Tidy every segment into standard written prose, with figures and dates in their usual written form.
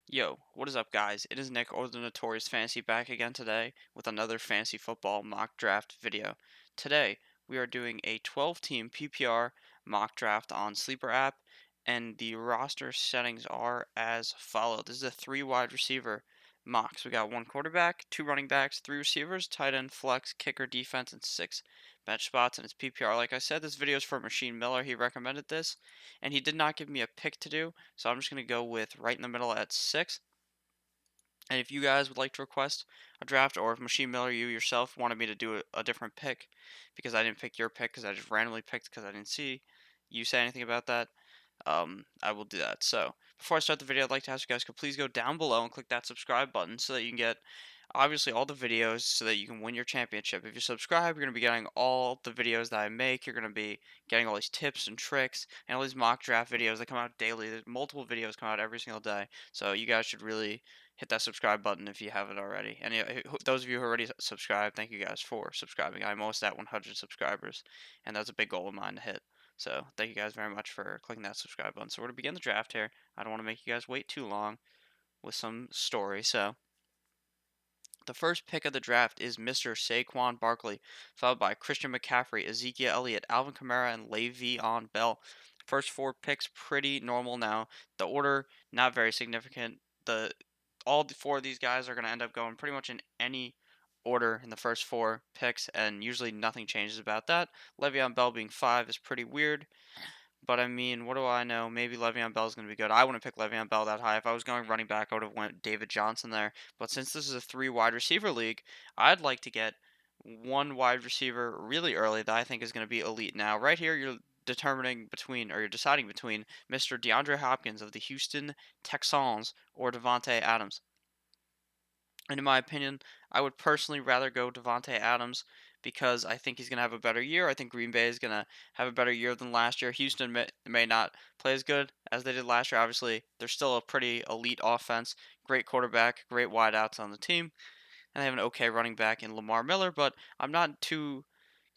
Yo, what is up, guys? It is Nick, or the Notorious Fantasy, back again today with another fantasy football mock draft video. Today, we are doing a 12-team PPR mock draft on Sleeper app, and the roster settings are as follows. This is a three wide receiver mock. So we got one quarterback, two running backs, three receivers, tight end, flex, kicker, defense, and six bench spots, and it's PPR. Like I said, this video is for Machine Miller. He recommended this, and he did not give me a pick to do, so I'm just going to go with right in the middle at 6. And if you guys would like to request a draft, or if Machine Miller, you yourself, wanted me to do a different pick because I didn't pick your pick because I just randomly picked because I didn't see you say anything about that, I will do that. So before I start the video, I'd like to ask you guys to please go down below and click that subscribe button so that you can get obviously all the videos so that you can win your championship. If you subscribe, you're going to be getting all the videos that I make. You're going to be getting all these tips and tricks and all these mock draft videos that come out daily. There's multiple videos come out every single day. So you guys should really hit that subscribe button if you haven't already. And those of you who already subscribed, thank you guys for subscribing. I'm almost at 100 subscribers, and that's a big goal of mine to hit. So thank you guys very much for clicking that subscribe button. So we're going to begin the draft here. I don't want to make you guys wait too long with some story. So the first pick of the draft is Mr. Saquon Barkley, followed by Christian McCaffrey, Ezekiel Elliott, Alvin Kamara, and Le'Veon Bell. First four picks pretty normal now. The order not very significant. The all four of these guys are going to end up going pretty much in any order in the first four picks, and usually nothing changes about that. Le'Veon Bell being 5 is pretty weird. But I mean, what do I know? Maybe Le'Veon Bell is going to be good. I wouldn't pick Le'Veon Bell that high. If I was going running back, I would have went David Johnson there. But since this is a three wide receiver league, I'd like to get one wide receiver really early that I think is going to be elite. Now, right here, you're deciding between Mr. DeAndre Hopkins of the Houston Texans or Devontae Adams. And in my opinion, I would personally rather go Devontae Adams because I think he's going to have a better year. I think Green Bay is going to have a better year than last year. Houston may not play as good as they did last year. Obviously, they're still a pretty elite offense, great quarterback, great wideouts on the team, and they have an okay running back in Lamar Miller, but I'm not too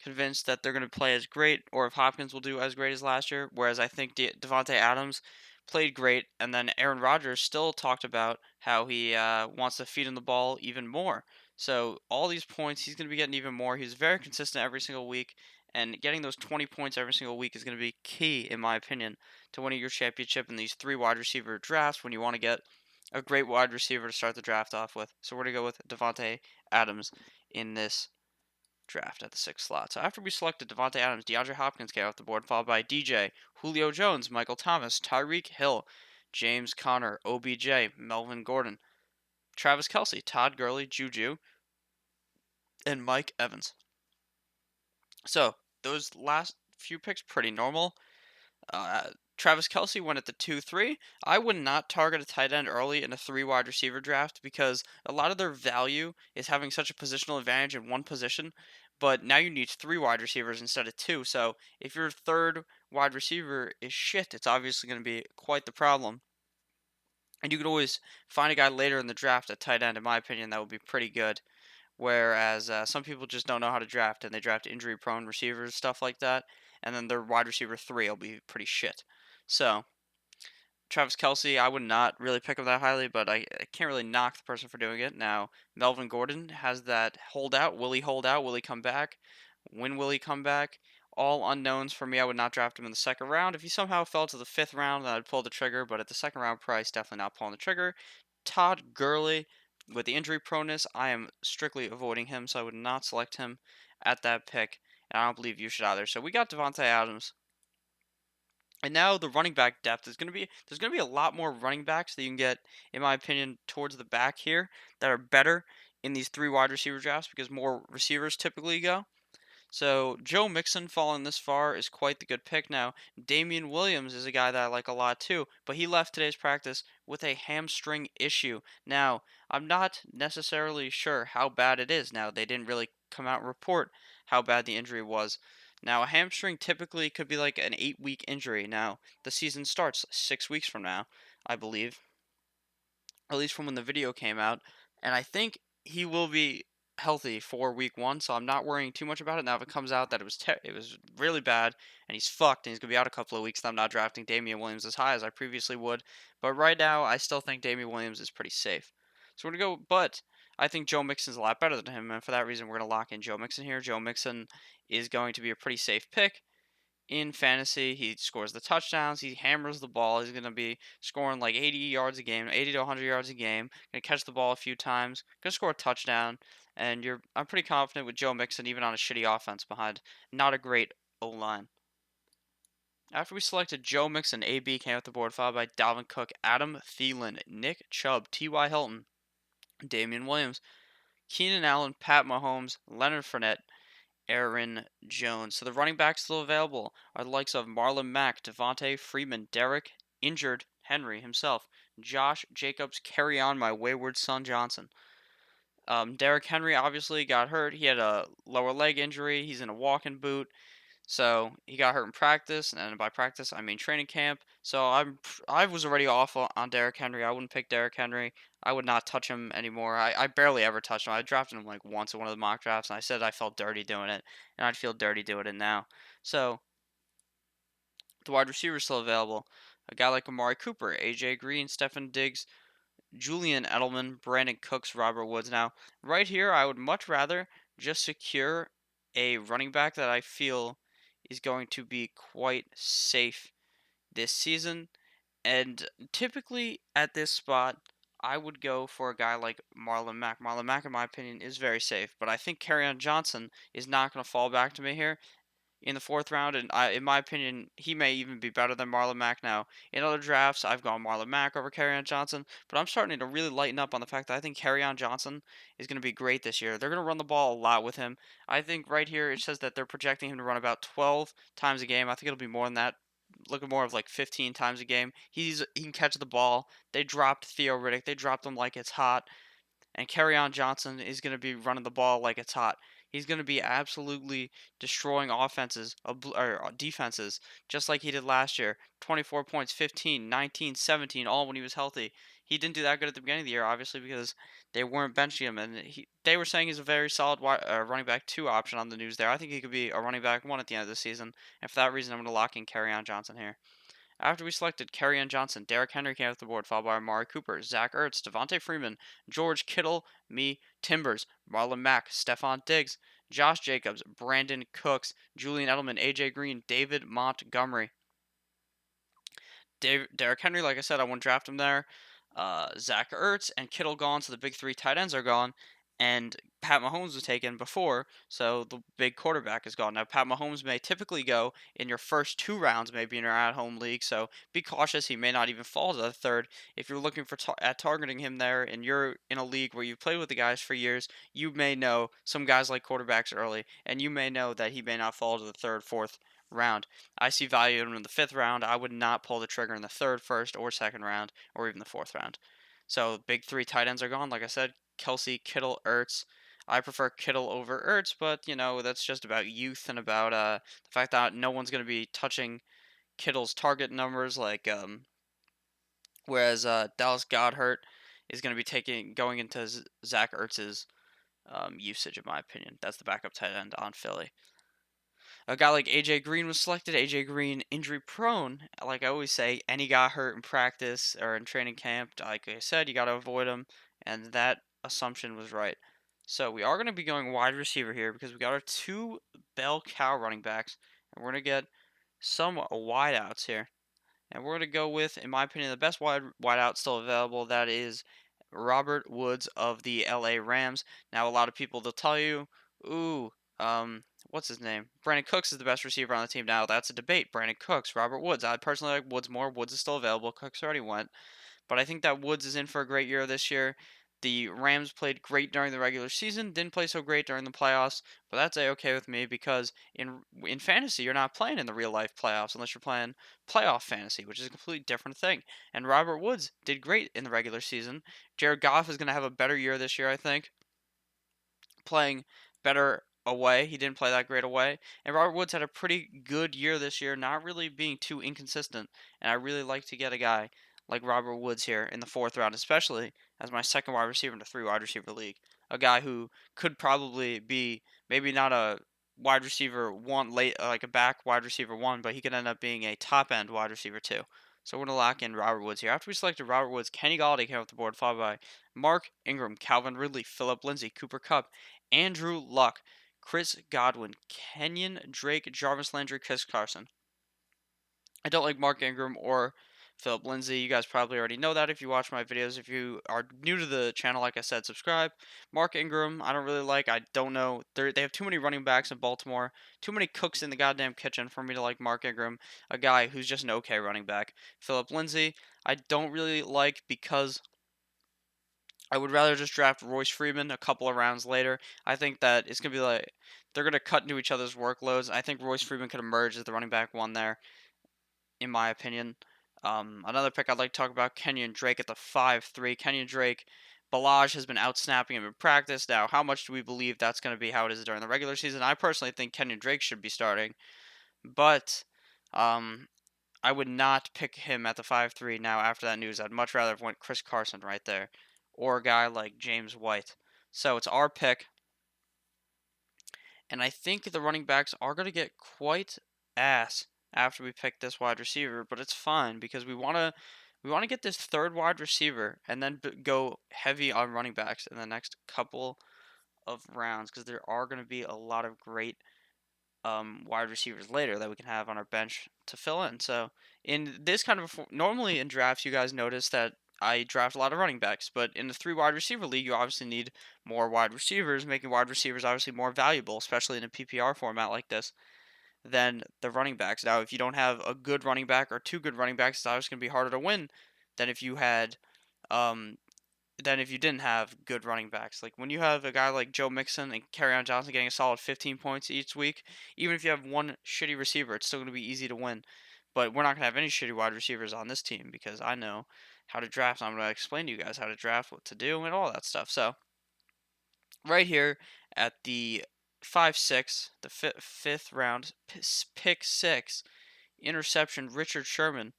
convinced that they're going to play as great or if Hopkins will do as great as last year, whereas I think Devontae Adams played great, and then Aaron Rodgers still talked about how he wants to feed him the ball even more. So all these points, he's going to be getting even more. He's very consistent every single week, and getting those 20 points every single week is going to be key, in my opinion, to winning your championship in these three wide receiver drafts when you want to get a great wide receiver to start the draft off with. So we're going to go with Devontae Adams in this draft at the sixth slot. So after we selected Devontae Adams, DeAndre Hopkins came off the board, followed by DJ, Julio Jones, Michael Thomas, Tyreek Hill, James Conner, OBJ, Melvin Gordon, Travis Kelce, Todd Gurley, Juju, and Mike Evans. So those last few picks pretty normal. Travis Kelce went at the 2-3. I would not target a tight end early in a three wide receiver draft because a lot of their value is having such a positional advantage in one position. But now you need three wide receivers instead of two. So if your third wide receiver is shit, it's obviously going to be quite the problem. And you could always find a guy later in the draft at tight end, in my opinion, that would be pretty good. Whereas some people just don't know how to draft and they draft injury prone receivers, stuff like that. And then their wide receiver 3 will be pretty shit. So, Travis Kelce, I would not really pick him that highly, but I can't really knock the person for doing it. Now, Melvin Gordon has that holdout. Will he hold out? Will he come back? When will he come back? All unknowns for me. I would not draft him in the second round. If he somehow fell to the fifth round, then I'd pull the trigger. But at the second round price, definitely not pulling the trigger. Todd Gurley, with the injury proneness, I am strictly avoiding him, so I would not select him at that pick. And I don't believe you should either. So we got Devontae Adams. And now the running back depth is there's gonna be a lot more running backs that you can get, in my opinion, towards the back here that are better in these three wide receiver drafts because more receivers typically go. So Joe Mixon falling this far is quite the good pick. Now Damian Williams is a guy that I like a lot too, but he left today's practice with a hamstring issue. Now I'm not necessarily sure how bad it is. Now they didn't really come out and report how bad the injury was. Now a hamstring typically could be like an 8-week injury. Now the season starts 6 weeks from now, I believe, at least from when the video came out, and I think he will be healthy for week one, so I'm not worrying too much about it. Now, if it comes out that it was really bad and he's fucked and he's gonna be out a couple of weeks, then I'm not drafting Damian Williams as high as I previously would. But right now, I still think Damian Williams is pretty safe. So we're gonna go, but I think Joe Mixon's a lot better than him, and for that reason, we're gonna lock in Joe Mixon here. Joe Mixon is going to be a pretty safe pick in fantasy. He scores the touchdowns. He hammers the ball. He's going to be scoring like 80 yards a game, 80 to 100 yards a game. Going to catch the ball a few times. Going to score a touchdown. And I'm pretty confident with Joe Mixon, even on a shitty offense behind not a great O line. After we selected Joe Mixon, AB came off the board, followed by Dalvin Cook, Adam Thielen, Nick Chubb, T.Y. Hilton, Damian Williams, Keenan Allen, Pat Mahomes, Leonard Fournette, Aaron Jones. So the running backs still available are the likes of Marlon Mack, Devontae Freeman, Derek, injured Henry himself, Josh Jacobs, carry on my wayward son Johnson. Derek Henry obviously got hurt. He had a lower leg injury. He's in a walking boot. So he got hurt in practice, and by practice I mean training camp. So I was already off on Derrick Henry. I wouldn't pick Derrick Henry. I would not touch him anymore. I barely ever touched him. I drafted him like once in one of the mock drafts, and I said I felt dirty doing it, and I'd feel dirty doing it now. So the wide receivers still available. A guy like Amari Cooper, AJ Green, Stefan Diggs, Julian Edelman, Brandon Cooks, Robert Woods. Now, right here, I would much rather just secure a running back that I feel is going to be quite safe this season. And typically at this spot, I would go for a guy like Marlon Mack. Marlon Mack, in my opinion, is very safe, but I think Kerryon Johnson is not going to fall back to me here in the fourth round, and in my opinion, he may even be better than Marlon Mack now. In other drafts, I've gone Marlon Mack over Kerryon Johnson, but I'm starting to really lighten up on the fact that I think Kerryon Johnson is going to be great this year. They're going to run the ball a lot with him. I think right here it says that they're projecting him to run about 12 times a game. I think it'll be more than that. Looking more of like 15 times a game. He can catch the ball. They dropped Theo Riddick. They dropped him like it's hot, and Kerryon Johnson is going to be running the ball like it's hot. He's going to be absolutely destroying offenses or defenses just like he did last year. 24 points, 15, 19, 17, all when he was healthy. He didn't do that good at the beginning of the year, obviously, because they weren't benching him, and they were saying he's a very solid running back 2 option on the news there. I think he could be a running back 1 at the end of the season, and for that reason, I'm going to lock in Kerryon Johnson here. After we selected Kerryon Johnson, Derrick Henry came off the board, followed by Amari Cooper, Zach Ertz, Devontae Freeman, George Kittle, me, Timbers, Marlon Mack, Stephon Diggs, Josh Jacobs, Brandon Cooks, Julian Edelman, AJ Green, David Montgomery. Derrick Henry, like I said, I wouldn't draft him there. Zach Ertz and Kittle gone, so the big 3 tight ends are gone. And Pat Mahomes was taken before, so the big quarterback is gone. Now, Pat Mahomes may typically go in your first 2 rounds, maybe in your at-home league, so be cautious. He may not even fall to the third. If you're looking for at targeting him there, and you're in a league where you've played with the guys for years, you may know some guys like quarterbacks early, and you may know that he may not fall to the third, fourth round. I see value in him in the 5th round. I would not pull the trigger in the third, first, or second round, or even the 4th round. So big 3 tight ends are gone. Like I said, Kelsey, Kittle, Ertz. I prefer Kittle over Ertz, but that's just about youth and about the fact that no one's going to be touching Kittle's target numbers like whereas Dallas Goedert is going to be going into Zach Ertz's usage, in my opinion. That's the backup tight end on Philly. A guy like AJ Green was selected. AJ Green injury prone. Like I always say, any got hurt in practice or in training camp, like I said, you got to avoid him, and that assumption was right. So we are going to be going wide receiver here because we got our 2 bell cow running backs, and we're going to get some wideouts here. And we're going to go with, in my opinion, the best wideout still available. That is Robert Woods of the LA Rams. Now, a lot of people, they'll tell you, ooh, what's his name? Brandon Cooks is the best receiver on the team now. That's a debate. Brandon Cooks, Robert Woods. I personally like Woods more. Woods is still available. Cooks already went. But I think that Woods is in for a great year this year. The Rams played great during the regular season, didn't play so great during the playoffs, but that's okay with me because in fantasy you're not playing in the real life playoffs unless you're playing playoff fantasy, which is a completely different thing. And Robert Woods did great in the regular season. Jared Goff is going to have a better year this year, I think, playing better away. He didn't play that great away. And Robert Woods had a pretty good year this year, not really being too inconsistent. And I really like to get a guy like Robert Woods here in the fourth round, especially as my second wide receiver in a three wide receiver league. A guy who could probably be maybe not a wide receiver one late like a back wide receiver one, but he could end up being a top end wide receiver two. So we're gonna lock in Robert Woods here. After we selected Robert Woods, Kenny Galladay came off the board, followed by Mark Ingram, Calvin Ridley, Philip Lindsay, Cooper Kupp, Andrew Luck, Chris Godwin, Kenyon Drake, Jarvis Landry, Chris Carson. I don't like Mark Ingram or Philip Lindsay. You guys probably already know that if you watch my videos. If you are new to the channel, like I said, subscribe. Mark Ingram, I don't really like. I don't know. They have too many running backs in Baltimore. Too many cooks in the goddamn kitchen for me to like Mark Ingram, a guy who's just an okay running back. Philip Lindsay, I don't really like because I would rather just draft Royce Freeman a couple of rounds later. I think that it's going to be like they're going to cut into each other's workloads. I think Royce Freeman could emerge as the running back one there in my opinion. Another pick I'd like to talk about, Kenyon Drake at the 5'3". Kenyon Drake, Balaj has been out-snapping him in practice. Now, how much do we believe that's going to be how it is during the regular season? I personally think Kenyon Drake should be starting, but um, I would not pick him at the 5'3". Now, after that news, I'd much rather have went Chris Carson right there, or a guy like James White. So it's our pick. And I think the running backs are going to get quite ass after we pick this wide receiver, but it's fine because we want to get this third wide receiver and then go heavy on running backs in the next couple of rounds because there are going to be a lot of great wide receivers later that we can have on our bench to fill in. So in this kind of normally in drafts, you guys notice that I draft a lot of running backs, but in the three wide receiver league, you obviously need more wide receivers, making wide receivers obviously more valuable, especially in a PPR format like this, than the running backs. Now, if you don't have a good running back or two good running backs, it's obviously going to be harder to win than if you had um, than if you didn't have good running backs. Like when you have a guy like Joe Mixon and Kerryon Johnson getting a solid 15 points each week, even if you have one shitty receiver, it's still going to be easy to win. But we're not going to have any shitty wide receivers on this team because I know how to draft. I'm going to explain to you guys how to draft, what to do, and all that stuff. So right here at the 5-6, the fifth round, pick six, interception, Richard Sherman.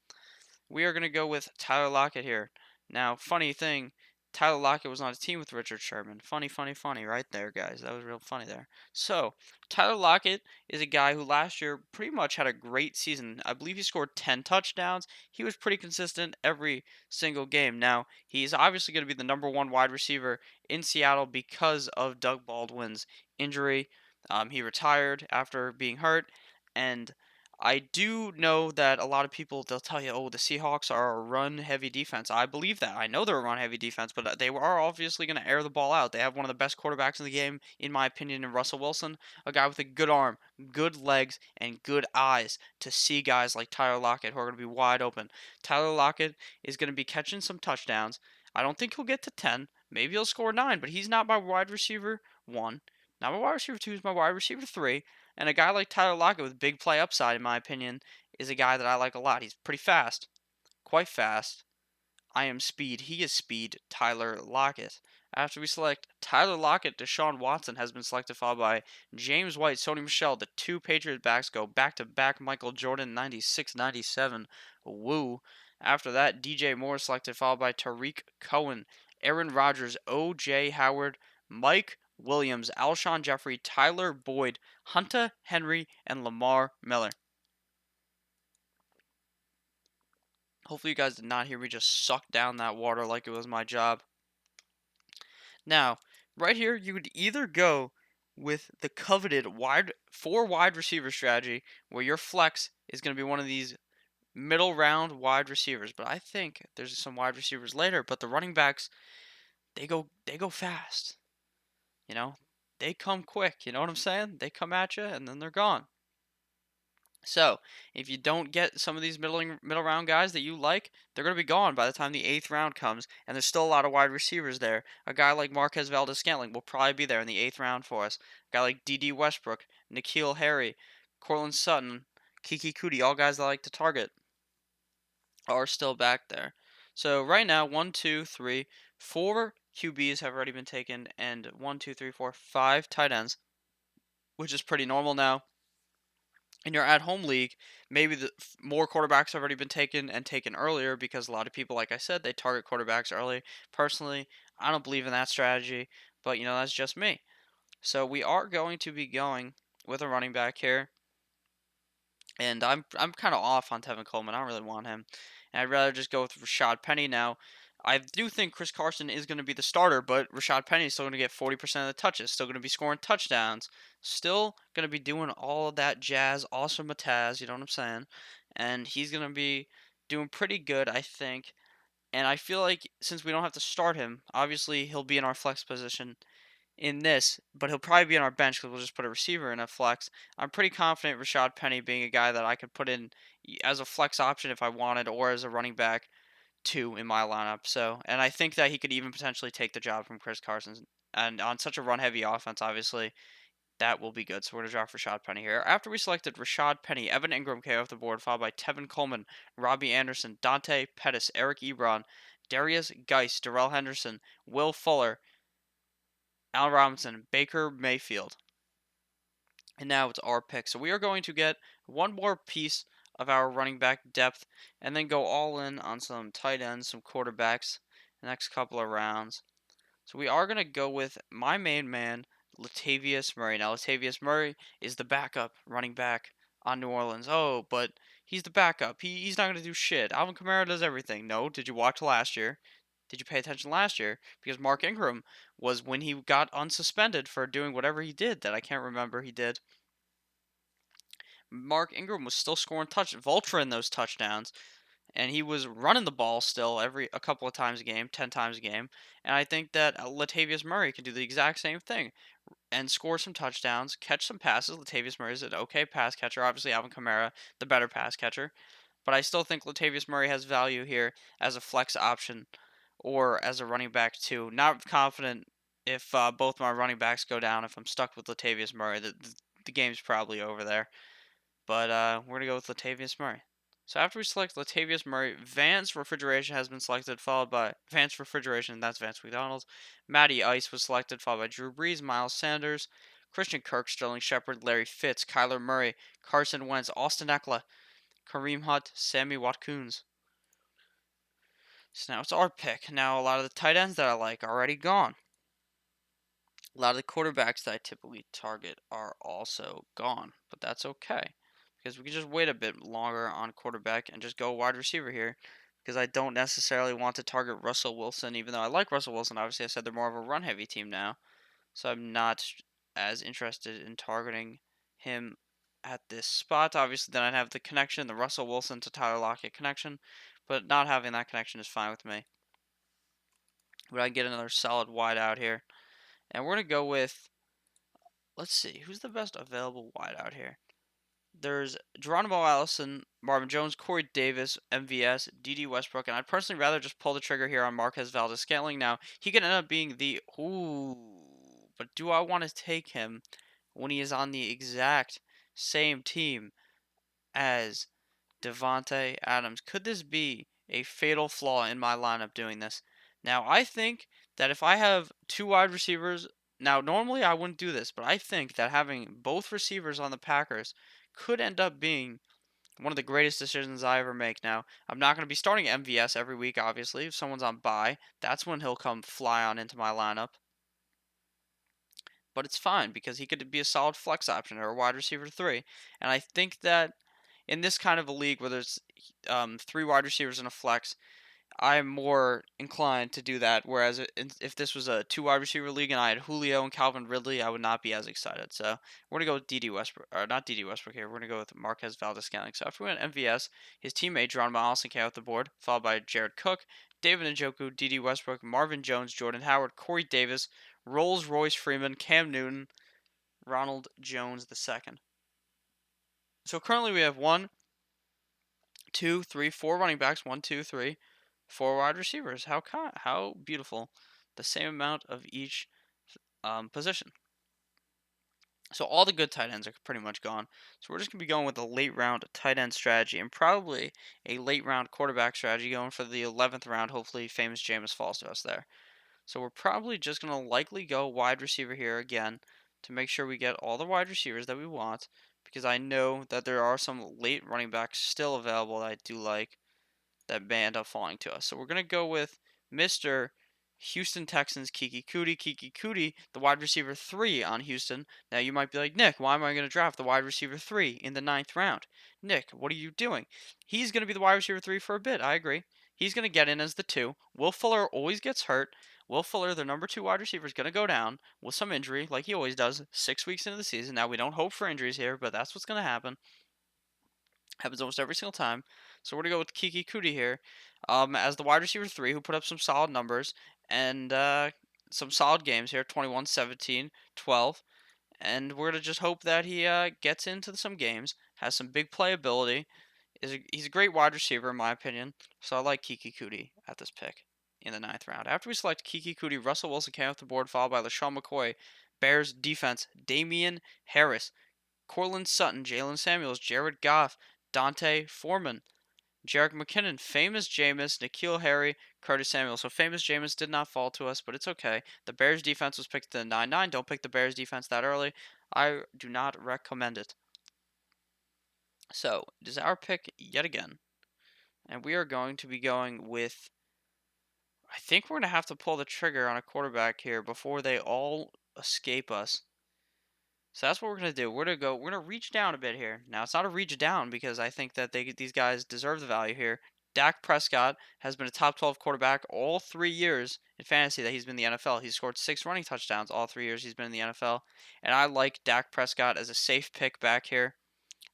We are going to go with Tyler Lockett here. Now, funny thing, Tyler Lockett was on a team with Richard Sherman. Funny, funny, funny, right there, guys. That was real funny there. So, Tyler Lockett is a guy who last year pretty much had a great season. I believe he scored 10 touchdowns. He was pretty consistent every single game. Now, he's obviously going to be the number one wide receiver in Seattle because of Doug Baldwin's injury. He retired after being hurt, and I do know that a lot of people they'll tell you, "Oh, the Seahawks are a run-heavy defense." I believe that. I know they're a run-heavy defense, but they are obviously going to air the ball out. They have one of the best quarterbacks in the game, in my opinion, in Russell Wilson, a guy with a good arm, good legs, and good eyes to see guys like Tyler Lockett who are going to be wide open. Tyler Lockett is going to be catching some touchdowns. I don't think he'll get to 10. Maybe he'll score 9, but he's not my wide receiver 1. Not my wide receiver 2, he's my wide receiver 3. And a guy like Tyler Lockett with big play upside, in my opinion, is a guy that I like a lot. He's pretty fast, quite fast. I am speed. He is speed. Tyler Lockett. After we select Tyler Lockett, Deshaun Watson has been selected, followed by James White, Sony Michel. The two Patriots backs go back to back. Michael Jordan, 96-97. Woo. After that, DJ Moore selected, followed by Tariq Cohen, Aaron Rodgers, O.J. Howard, Mike Williams, Alshon Jeffrey, Tyler Boyd, Hunter Henry, and Lamar Miller. Hopefully you guys did not hear me just suck down that water like it was my job. Now, right here, you would either go with the coveted four wide receiver strategy, where your flex is going to be one of these middle round wide receivers. But I think there's some wide receivers later. But the running backs, they go fast. You know, they come quick. You know what I'm saying? They come at you and then they're gone. So, if you don't get some of these middle round guys that you like, they're going to be gone by the time the 8th round comes, and there's still a lot of wide receivers there. A guy like Marquez Valdes-Scantling will probably be there in the 8th round for us. A guy like D.D. Westbrook, N'Keal Harry, Courtland Sutton, Kiki Kuti, all guys I like to target, are still back there. So right now, 1, 2, 3, 4 QBs have already been taken, and 1, 2, 3, 4, 5 tight ends, which is pretty normal now. in your at-home league, maybe more quarterbacks have already been taken and taken earlier because a lot of people, like I said, they target quarterbacks early. Personally, I don't believe in that strategy, but that's just me. So we are going to be going with a running back here, and I'm kind of off on Tevin Coleman. I don't really want him, and I'd rather just go with Rashad Penny now. I do think Chris Carson is going to be the starter, but Rashad Penny is still going to get 40% of the touches, still going to be scoring touchdowns, still going to be doing all of that jazz, awesome Mataz, you know what I'm saying? And he's going to be doing pretty good, I think. And I feel like since we don't have to start him, obviously he'll be in our flex position in this, but he'll probably be on our bench because we'll just put a receiver in a flex. I'm pretty confident Rashad Penny being a guy that I could put in as a flex option if I wanted, or as a running back two in my lineup. So, and I think that he could even potentially take the job from Chris Carson. And on such a run-heavy offense, obviously, that will be good. So we're gonna draft Rashad Penny here. After we selected Rashad Penny, Evan Ingram came off the board, followed by Tevin Coleman, Robbie Anderson, Dante Pettis, Eric Ebron, Darius Geis, Darrell Henderson, Will Fuller, Al Robinson, Baker Mayfield. And now it's our pick. So we are going to get one more piece of our running back depth and then go all in on some tight ends, some quarterbacks the next couple of rounds. So we are going to go with my main man, Latavius Murray. Now, Latavius Murray is the backup running back on New Orleans. Oh, but he's the backup. He's not going to do shit. Alvin Kamara does everything. No, did you watch last year? Did you pay attention last year? Because Mark Ingram was when he got unsuspended for doing whatever he did that I can't remember he did. Mark Ingram was still scoring vulture in those touchdowns, and he was running the ball still a couple of times a game, 10 times a game. And I think that Latavius Murray can do the exact same thing and score some touchdowns, catch some passes. Latavius Murray is an okay pass catcher. Obviously, Alvin Kamara, the better pass catcher. But I still think Latavius Murray has value here as a flex option or as a running back too. Not confident if both my running backs go down. If I'm stuck with Latavius Murray, the game's probably over there. But we're going to go with Latavius Murray. So after we select Latavius Murray, Vance Refrigeration has been selected, followed by Vance Refrigeration, that's Vance McDonald. Matty Ice was selected, followed by Drew Brees, Miles Sanders, Christian Kirk, Sterling Shepard, Larry Fitz, Kyler Murray, Carson Wentz, Austin Eckler, Kareem Hunt, Sammy Watkins. So now it's our pick. Now a lot of the tight ends that I like are already gone. A lot of the quarterbacks that I typically target are also gone, but that's okay because we can just wait a bit longer on quarterback and just go wide receiver here because I don't necessarily want to target Russell Wilson, even though I like Russell Wilson. Obviously, I said they're more of a run heavy team now, so I'm not as interested in targeting him at this spot. Obviously, then I'd have the connection, the Russell Wilson to Tyler Lockett connection, but not having that connection is fine with me. But I get another solid wide out here. And we're going to go with, let's see, who's the best available wide out here? There's Geronimo Allison, Marvin Jones, Corey Davis, MVS, D.D. Westbrook, and I'd personally rather just pull the trigger here on Marquez Valdes-Scantling. Now, he could end up being but do I want to take him when he is on the exact same team as Devontae Adams? Could this be a fatal flaw in my lineup doing this? Now, I think that if I have two wide receivers, now normally I wouldn't do this, but I think that having both receivers on the Packers could end up being one of the greatest decisions I ever make. Now, I'm not going to be starting MVS every week, obviously. If someone's on bye, that's when he'll come fly on into my lineup. But it's fine because he could be a solid flex option or a wide receiver three. And I think that in this kind of a league where there's three wide receivers in a flex, I'm more inclined to do that. Whereas if this was a two wide receiver league and I had Julio and Calvin Ridley, I would not be as excited. So we're gonna go with D.D. Westbrook, or not D.D. Westbrook here. We're gonna go with Marquez Valdes-Scantling. So after we went MVS, his teammate Geronimo Allison came out the board, followed by Jared Cook, David Njoku, D.D. Westbrook, Marvin Jones, Jordan Howard, Corey Davis, Rolls Royce Freeman, Cam Newton, Ronald Jones II. So currently we have one, two, three, four running backs. One, two, three, four wide receivers. How beautiful. The same amount of each position. So all the good tight ends are pretty much gone. So we're just going to be going with a late round tight end strategy and probably a late round quarterback strategy going for the 11th round. Hopefully famous Jameis falls to us there. So we're probably just going to likely go wide receiver here again to make sure we get all the wide receivers that we want because I know that there are some late running backs still available that I do like that may end up falling to us. So we're gonna go with Mr. Houston Texans Kiki Kuti. Kiki Kuti, the wide receiver 3 on Houston. Now you might be like, Nick, why am I gonna draft the wide receiver 3 in the ninth round? Nick, what are you doing? He's gonna be the wide receiver 3 for a bit. I agree. He's gonna get in as the 2. Will Fuller always gets hurt. Will Fuller, the number 2 wide receiver, is gonna go down with some injury, like he always does, 6 weeks into the season. Now we don't hope for injuries here, but that's what's gonna happen. Happens almost every single time. So we're gonna go with Kiki Kuti here, as the wide receiver 3 who put up some solid numbers and some solid games here, 21, 17, 12. And we're gonna just hope that he gets into some games, has some big playability. He's a great wide receiver in my opinion. So I like Kiki Kuti at this pick in the ninth round. After we select Kiki Kuti, Russell Wilson came off the board, followed by LaShawn McCoy, Bears defense, Damian Harris, Cortland Sutton, Jalen Samuels, Jared Goff, Dante Foreman, Jerick McKinnon, famous Jameis, N'Keal Harry, Curtis Samuel. So famous Jameis did not fall to us, but it's okay. The Bears defense was picked in the 9-9. Don't pick the Bears defense that early. I do not recommend it. So it is our pick yet again. And we are going to be going with, I think we're going to have to pull the trigger on a quarterback here before they all escape us. So that's what we're gonna do. We're gonna reach down a bit here. Now it's not a reach down because I think that these guys deserve the value here. Dak Prescott has been a top 12 quarterback all 3 years in fantasy that he's been in the NFL. He's scored 6 running touchdowns all 3 years he's been in the NFL, and I like Dak Prescott as a safe pick back here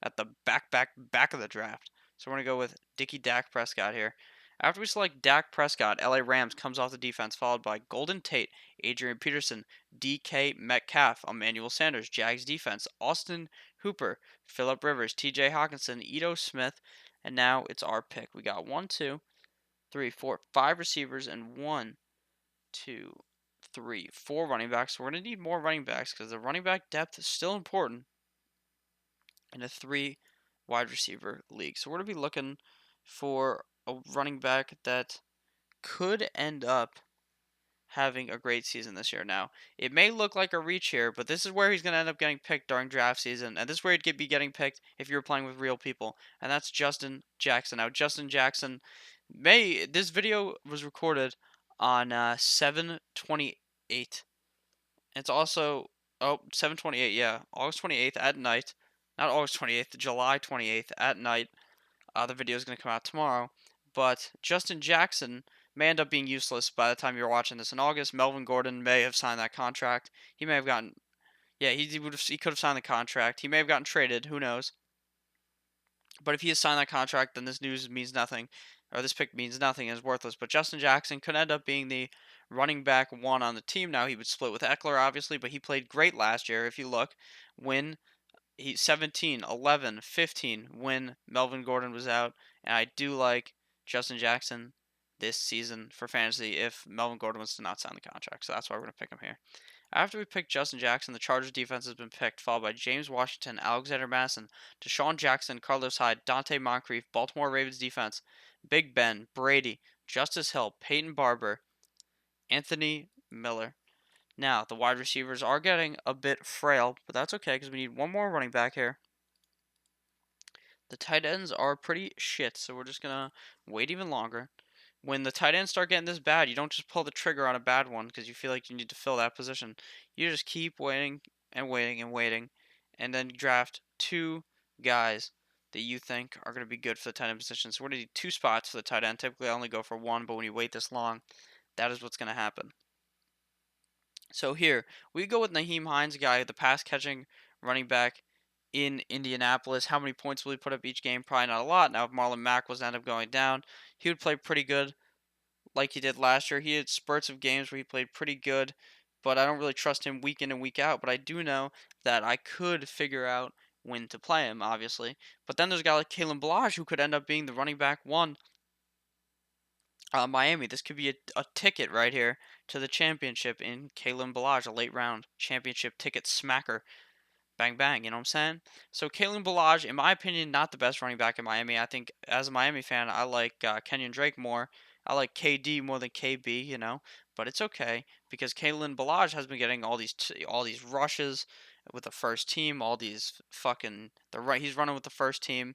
at the back of the draft. So we're gonna go with Dak Prescott here. After we select Dak Prescott, LA Rams comes off the defense, followed by Golden Tate, Adrian Peterson, DK Metcalf, Emmanuel Sanders, Jags defense, Austin Hooper, Philip Rivers, TJ Hawkinson, Ito Smith, and now it's our pick. We got 1, 2, 3, 4, 5 receivers and 1, 2, 3, 4 running backs. So we're gonna need more running backs because the running back depth is still important in a 3 wide receiver league. So we're gonna be looking for a running back that could end up having a great season this year. Now, it may look like a reach here, but this is where he's going to end up getting picked during draft season, and this is where he'd be getting picked if you were playing with real people, and that's Justin Jackson. Now, Justin Jackson this video was recorded on 7/28. It's also 7/28, yeah, August 28th at night, not August 28th, July 28th at night. The video is going to come out tomorrow. But Justin Jackson may end up being useless by the time you're watching this in August. Melvin Gordon may have signed that contract. He may have gotten, yeah, he could have signed the contract. He may have gotten traded. Who knows? But if he has signed that contract, then this news means nothing, or this pick means nothing and is worthless. But Justin Jackson could end up being the running back 1 on the team. Now he would split with Eckler, obviously, but he played great last year. If you look, when he 17, 11, 15 when Melvin Gordon was out, and I do like Justin Jackson this season for fantasy if Melvin Gordon was to not sign the contract. So that's why we're going to pick him here. After we pick Justin Jackson, the Chargers defense has been picked, followed by James Washington, Alexander Madison, Deshaun Jackson, Carlos Hyde, Dante Moncrief, Baltimore Ravens defense, Big Ben, Brady, Justice Hill, Peyton Barber, Anthony Miller. Now, the wide receivers are getting a bit frail, but that's okay because we need one more running back here. The tight ends are pretty shit, so we're just going to wait even longer. When the tight ends start getting this bad, you don't just pull the trigger on a bad one because you feel like you need to fill that position. You just keep waiting and waiting and waiting, and then draft 2 guys that you think are going to be good for the tight end position. So we're going to need 2 spots for the tight end. Typically, I only go for 1, but when you wait this long, that is what's going to happen. So here, we go with Naheem Hines, guy, the pass-catching running back in Indianapolis. How many points will he put up each game? Probably not a lot. Now, if Marlon Mack was to end up going down, he would play pretty good like he did last year. He had spurts of games where he played pretty good, but I don't really trust him week in and week out. But I do know that I could figure out when to play him, obviously. But then there's a guy like Kalen Balaj who could end up being the running back 1 Miami. This could be a ticket right here to the championship in Kalen Balaj, a late round championship ticket smacker. Bang bang, you know what I'm saying? So Kalen Balaj, in my opinion, not the best running back in Miami. I think as a Miami fan, I like Kenyon Drake more. I like KD more than KB, but it's okay because Kalen Balaj has been getting all these rushes with the first team. All these fucking he's running with the first team.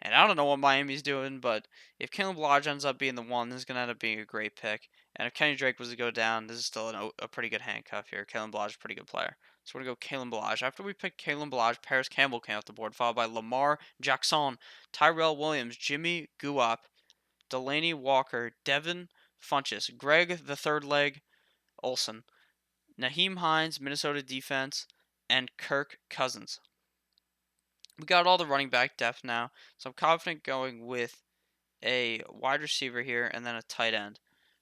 And I don't know what Miami's doing, but if Kalen Ballage ends up being the one, this is going to end up being a great pick. And if Kenny Drake was to go down, this is still a pretty good handcuff here. Kalen Ballage is a pretty good player. So we're going to go Kalen Ballage. After we pick Kalen Ballage, Paris Campbell came off the board, followed by Lamar Jackson, Tyrell Williams, Jimmy Guap, Delaney Walker, Devin Funchess, Greg the third leg Olson, Naheem Hines, Minnesota defense, and Kirk Cousins. We got all the running back depth now, so I'm confident going with a wide receiver here and then a tight end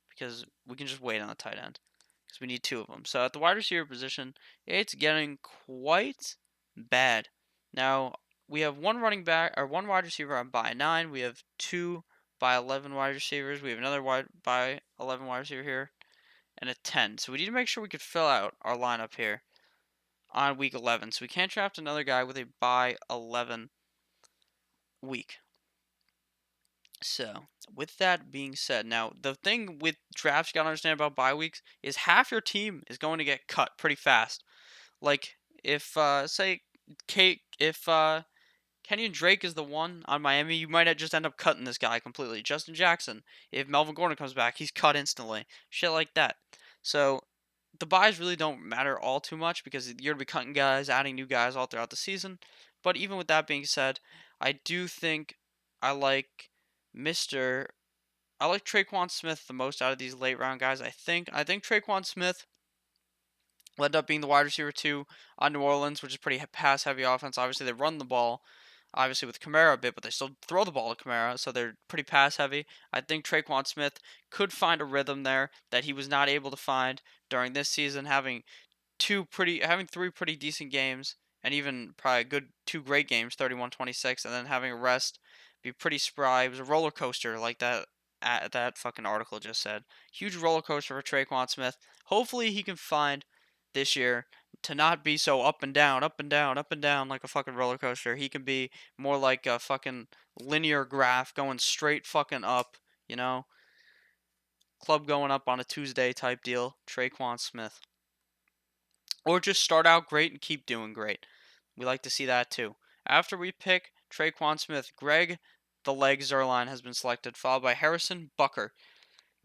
because we can just wait on the tight end because we need two of them. So at the wide receiver position, it's getting quite bad. Now we have one running back or one wide receiver on by 9. We have two by 11 wide receivers. We have another wide by 11 wide receiver here and a 10. So we need to make sure we could fill out our lineup here on week 11. So we can't draft another guy with a by 11 week. So, with that being said, now the thing with drafts you gotta understand about bye weeks is half your team is going to get cut pretty fast. Like if say Kate, if Kenyon Drake is the one on Miami, you might just end up cutting this guy completely. Justin Jackson, if Melvin Gordon comes back, he's cut instantly. Shit like that. So the buys really don't matter all too much because you're gonna be cutting guys, adding new guys all throughout the season. But even with that being said, I do think I like Mr. I like Traquan Smith the most out of these late round guys. I think Traquan Smith will end up being the wide receiver 2 on New Orleans, which is pretty pass heavy offense. Obviously, they run the ball, obviously with Kamara a bit, but they still throw the ball to Kamara, so they're pretty pass heavy. I think Traquan Smith could find a rhythm there that he was not able to find during this season, having three pretty decent games and even probably a good two great games, 31-26, and then having a rest, be pretty spry. It was a roller coaster like that fucking article just said. Huge roller coaster for Traquan Smith. Hopefully he can find this year to not be so up and down, up and down, up and down like a fucking roller coaster. He can be more like a fucking linear graph going straight fucking up, you know? Club going up on a Tuesday type deal. Traquan Smith. Or just start out great and keep doing great. We like to see that too. After we pick Traquan Smith, Greg the Leg Zerline has been selected, followed by Harrison Bucker,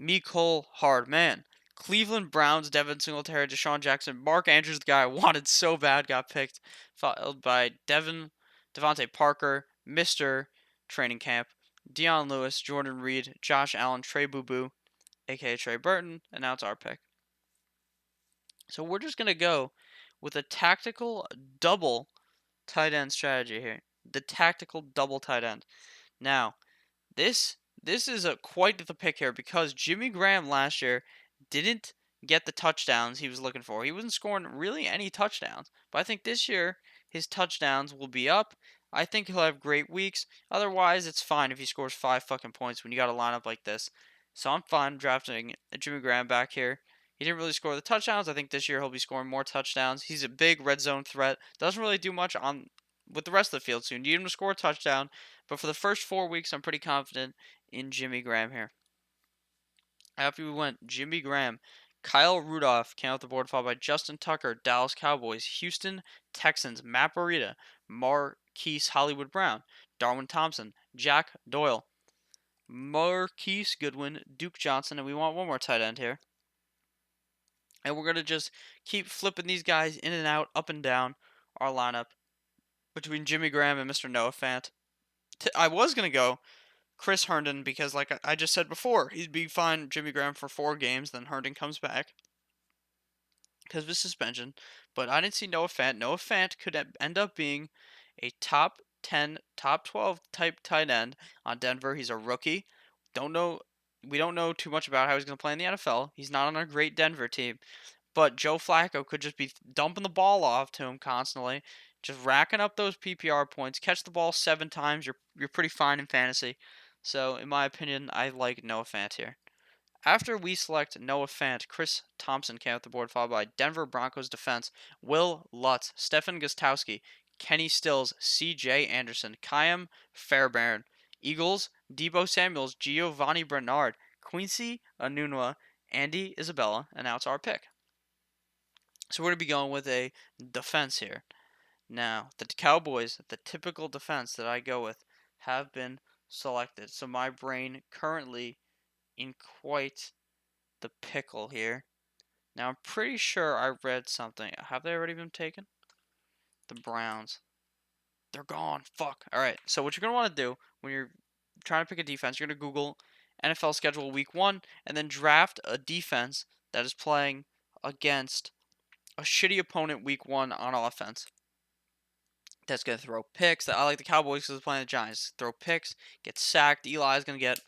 Mecole Hardman, Cleveland Browns, Devin Singletary, Deshaun Jackson, Mark Andrews, the guy I wanted so bad, got picked, followed by Devontae Parker, Mr. Training Camp, Dion Lewis, Jordan Reed, Josh Allen, Trey Boo Boo, aka Trey Burton, and now it's our pick. So we're just going to go with a tactical double tight end strategy here. The tactical double tight end. Now, this is a quite the pick here because Jimmy Graham last year didn't get the touchdowns he was looking for. He wasn't scoring really any touchdowns. But I think this year his touchdowns will be up. I think he'll have great weeks. Otherwise, it's fine if he scores 5 fucking points when you got a lineup like this. So I'm fine drafting Jimmy Graham back here. He didn't really score the touchdowns. I think this year he'll be scoring more touchdowns. He's a big red zone threat. Doesn't really do much on with the rest of the field. So you need him to score a touchdown. But for the first 4 weeks, I'm pretty confident in Jimmy Graham here. After we went Jimmy Graham, Kyle Rudolph came off the board, followed by Justin Tucker, Dallas Cowboys, Houston Texans, Matt Breida, Marquise Hollywood Brown, Darwin Thompson, Jack Doyle, Marquise Goodwin, Duke Johnson, and we want one more tight end here. And we're going to just keep flipping these guys in and out, up and down our lineup between Jimmy Graham and Mr. Noah Fant. I was going to go Chris Herndon because, like I just said before, he'd be fine Jimmy Graham for 4 games, then Herndon comes back because of his suspension. But I didn't see Noah Fant. Noah Fant could end up being a top 10, top 12 type tight end on Denver. He's a rookie. We don't know too much about how he's going to play in the NFL. He's not on a great Denver team. But Joe Flacco could just be dumping the ball off to him constantly, just racking up those PPR points. Catch the ball 7 times, you're pretty fine in fantasy. So, in my opinion, I like Noah Fant here. After we select Noah Fant, Chris Thompson came off the board, followed by Denver Broncos defense, Will Lutz, Stefan Gostowski, Kenny Stills, C.J. Anderson, Kayam Fairbairn, Eagles, Debo Samuels, Giovanni Bernard, Quincy Anunua, Andy Isabella, and now it's our pick. So we're going to be going with a defense here. Now, the Cowboys, the typical defense that I go with, have been selected. So my brain currently in quite the pickle here. Now, I'm pretty sure I read something. Have they already been taken? The Browns. They're gone. Fuck. All right. So what you're going to want to do when you're trying to pick a defense, you're going to Google NFL schedule week 1 and then draft a defense that is playing against a shitty opponent week 1 on offense. That's going to throw picks. I like the Cowboys because they're playing the Giants. Throw picks, get sacked. Eli's going to get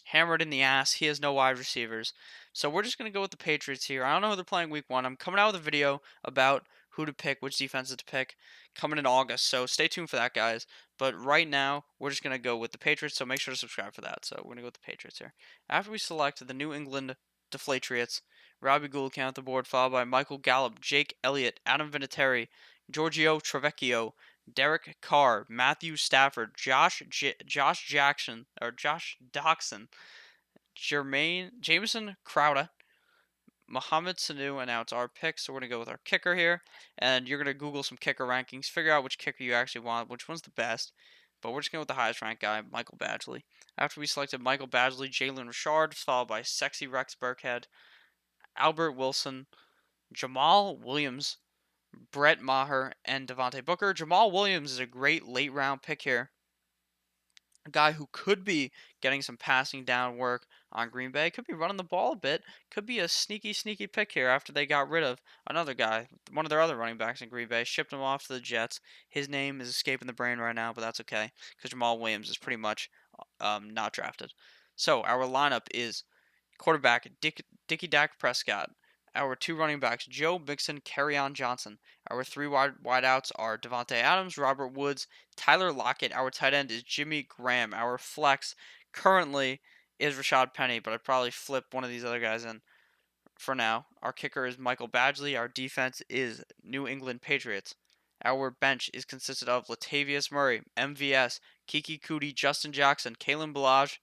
hammered in the ass. He has no wide receivers. So we're just going to go with the Patriots here. I don't know who they're playing week 1. I'm coming out with a video about who to pick, which defenses to pick, coming in August. So stay tuned for that, guys. But right now, we're just going to go with the Patriots. So make sure to subscribe for that. So we're going to go with the Patriots here. After we select the New England Deflatriots, Robbie Gould came off the board, followed by Michael Gallup, Jake Elliott, Adam Vinatieri, Giorgio Trevecchio, Derek Carr, Matthew Stafford, Josh Jackson or Josh Doxson, Jameson Crowder, Mohamed Sanu, and now it's our pick. So we're gonna go with our kicker here, and you're gonna Google some kicker rankings, figure out which kicker you actually want, which one's the best. But we're just going with the highest ranked guy, Michael Badgley. After we selected Michael Badgley, Jalen Richard, followed by Sexy Rex Burkhead, Albert Wilson, Jamal Williams, Brett Maher, and Devontae Booker. Jamal Williams is a great late round pick here. A guy who could be getting some passing down work on Green Bay, could be running the ball a bit, could be a sneaky pick here after they got rid of another guy, one of their other running backs in Green Bay, shipped him off to the Jets. His name is escaping the brain right now, but that's okay because Jamal Williams is pretty much not drafted. So our lineup is quarterback Dickie Dak Prescott. Our two running backs, Joe Mixon, Kerryon Johnson. Our three wideouts are Devontae Adams, Robert Woods, Tyler Lockett. Our tight end is Jimmy Graham. Our flex currently is Rashad Penny, but I'd probably flip one of these other guys in for now. Our kicker is Michael Badgley. Our defense is New England Patriots. Our bench is consisted of Latavius Murray, MVS, Kiki Cootie, Justin Jackson, Kalen Balaj,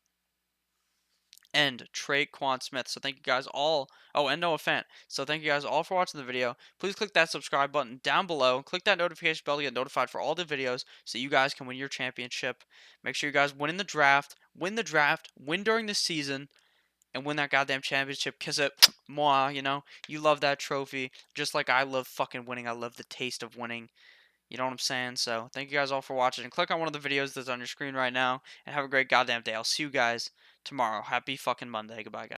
and Traquan Smith. So thank you guys all. Oh, and Noah Fant. So thank you guys all for watching the video. Please click that subscribe button down below. Click that notification bell to get notified for all the videos so you guys can win your championship. Make sure you guys win in the draft, win during the season, and win that goddamn championship. Kiss it, moi. You love that trophy just like I love fucking winning. I love the taste of winning. You know what I'm saying? So, thank you guys all for watching. And click on one of the videos that's on your screen right now. And have a great goddamn day. I'll see you guys tomorrow. Happy fucking Monday. Goodbye, guys.